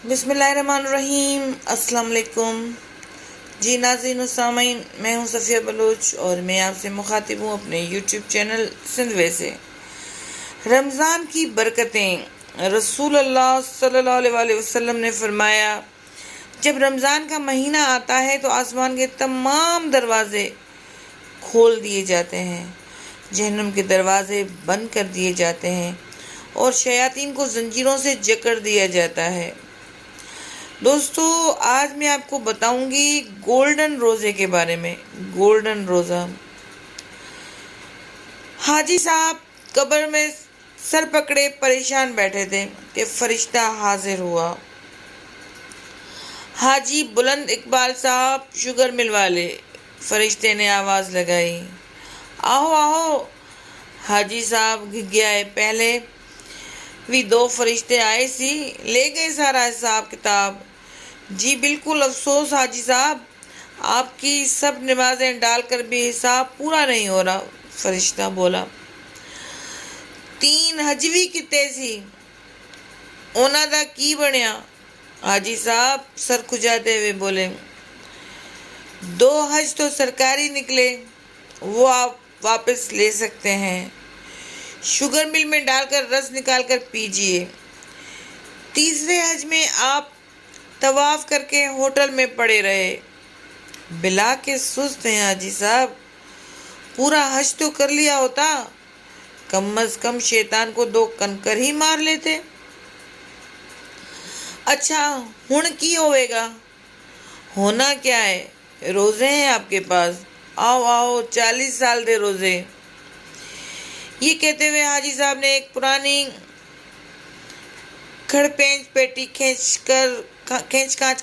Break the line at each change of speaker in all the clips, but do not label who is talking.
بسم اللہ الرحمن الرحیم۔ السلام علیکم جی ناظرین و سامعین، میں ہوں صفیہ بلوچ اور میں آپ سے مخاطب ہوں اپنے یوٹیوب چینل سندھوے سے۔ رمضان کی برکتیں۔ رسول اللہ صلی اللہ علیہ وسلم نے فرمایا، جب رمضان کا مہینہ آتا ہے تو آسمان کے تمام دروازے کھول دیے جاتے ہیں، جہنم کے دروازے بند کر دیے جاتے ہیں اور شیاطین کو زنجیروں سے جکڑ دیا جاتا ہے۔ دوستو، آج میں آپ کو بتاؤں گی گولڈن روزے کے بارے میں۔ گولڈن روزہ۔ حاجی صاحب قبر میں سر پکڑے پریشان بیٹھے تھے کہ فرشتہ حاضر ہوا۔ حاجی بلند اقبال صاحب، شوگر مل والے۔ فرشتے نے آواز لگائی، آؤ آؤ۔ حاجی صاحب گھگیائے، پہلے بھی 2 فرشتے آئے سی، لے گئے سارا حساب کتاب۔ جی بالکل افسوس حاجی صاحب، آپ کی سب نمازیں ڈال کر بھی حساب پورا نہیں ہو رہا۔ فرشتہ بولا، 3 حجوی کتے سی، اونا دا کی بنیا؟ حاجی صاحب سر کھجاتے ہوئے بولے، 2 حج تو سرکاری نکلے، وہ آپ واپس لے سکتے ہیں، شوگر مل میں ڈال کر رس نکال کر پیجئے۔ تیسرے حج میں آپ طواف کر کے ہوٹل میں پڑے رہے۔ بلا کے سست ہیں حاجی صاحب، پورا حج تو کر لیا ہوتا، کم از کم شیطان کو 2 کنکر ہی مار لیتے۔ اچھا ہن کی ہوئے گا؟ ہونا کیا ہے، روزے ہیں آپ کے پاس، آؤ آؤ 40 سال دے روزے۔ یہ کہتے ہوئے حاجی صاحب نے ایک پرانی کھڑپینچ پیٹی کھینچ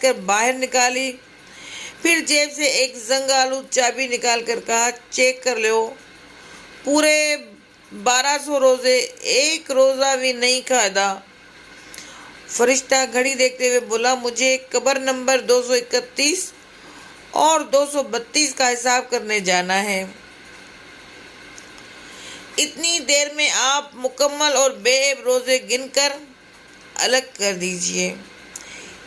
کر باہر نکالی، پھر جیب سے ایک زنگ آلود چابی نکال کر کہا، چیک کر لو، پورے 1200 روزے، ایک روزہ بھی نہیں کھادا۔ فرشتہ گھڑی دیکھتے ہوئے بولا، مجھے قبر نمبر 231 اور 232 کا حساب کرنے جانا ہے۔ اتنی دیر میں آپ مکمل اور بے عیب روزے گن کر الگ کر دیجئے،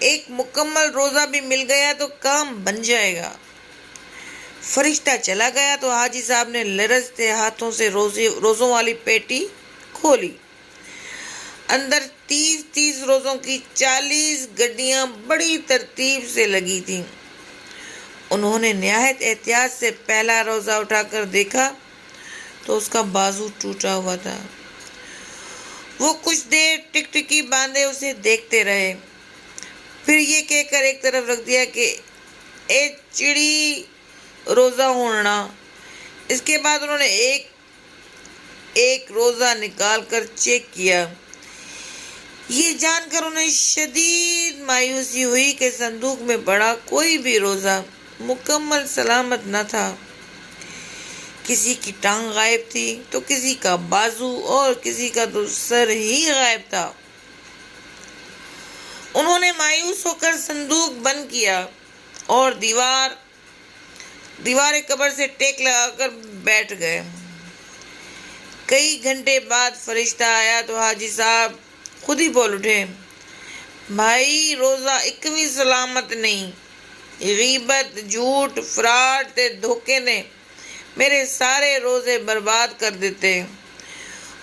ایک مکمل روزہ بھی مل گیا تو کام بن جائے گا۔ فرشتہ چلا گیا تو حاجی صاحب نے لرزتے ہاتھوں سے روزوں والی پیٹی کھولی۔ اندر 30 روزوں کی 40 گڈیاں بڑی ترتیب سے لگی تھیں۔ انہوں نے نہایت احتیاط سے پہلا روزہ اٹھا کر دیکھا تو اس کا بازو ٹوٹا ہوا تھا۔ وہ کچھ دیر ٹکٹکی باندھے اسے دیکھتے رہے، پھر یہ کہہ کر ایک طرف رکھ دیا کہ اے چڑی روزہ ہونا۔ اس کے بعد انہوں نے ایک روزہ نکال کر چیک کیا۔ یہ جان کر انہیں شدید مایوسی ہوئی کہ صندوق میں پڑا کوئی بھی روزہ مکمل سلامت نہ تھا۔ کسی کی ٹانگ غائب تھی تو کسی کا بازو اور کسی کا تو سر ہی غائب تھا۔ انہوں نے مایوس ہو کر صندوق بند کیا اور دیوار قبر سے ٹیک لگا کر بیٹھ گئے۔ کئی گھنٹے بعد فرشتہ آیا تو حاجی صاحب خود ہی بول اٹھے، بھائی روزہ ایک بھی سلامت نہیں، غیبت، جھوٹ، فراڈ تے دھوکے نے میرے سارے روزے برباد کر دیتے،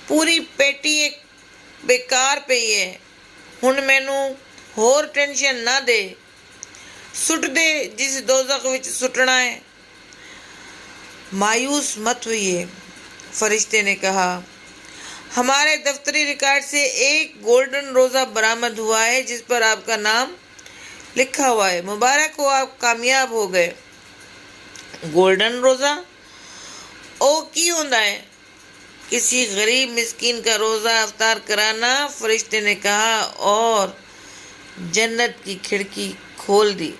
پوری پیٹی ایک بیکار پئی ہے، ہن مینوں ہور ٹینشن نہ دے، سٹ دے جس دوزخ وچ سٹنا ہے۔ مایوس مت ہوئیے، فرشتے نے کہا، ہمارے دفتری ریکارڈ سے ایک گولڈن روزہ برآمد ہوا ہے جس پر آپ کا نام لکھا ہوا ہے، مبارک ہو، آپ کامیاب ہو گئے۔ گولڈن روزہ او کی ہوندا ہے؟ کسی غریب مسکین کا روزہ افطار کرانا، فرشتے نے کہا اور جنت کی کھڑکی کھول دی۔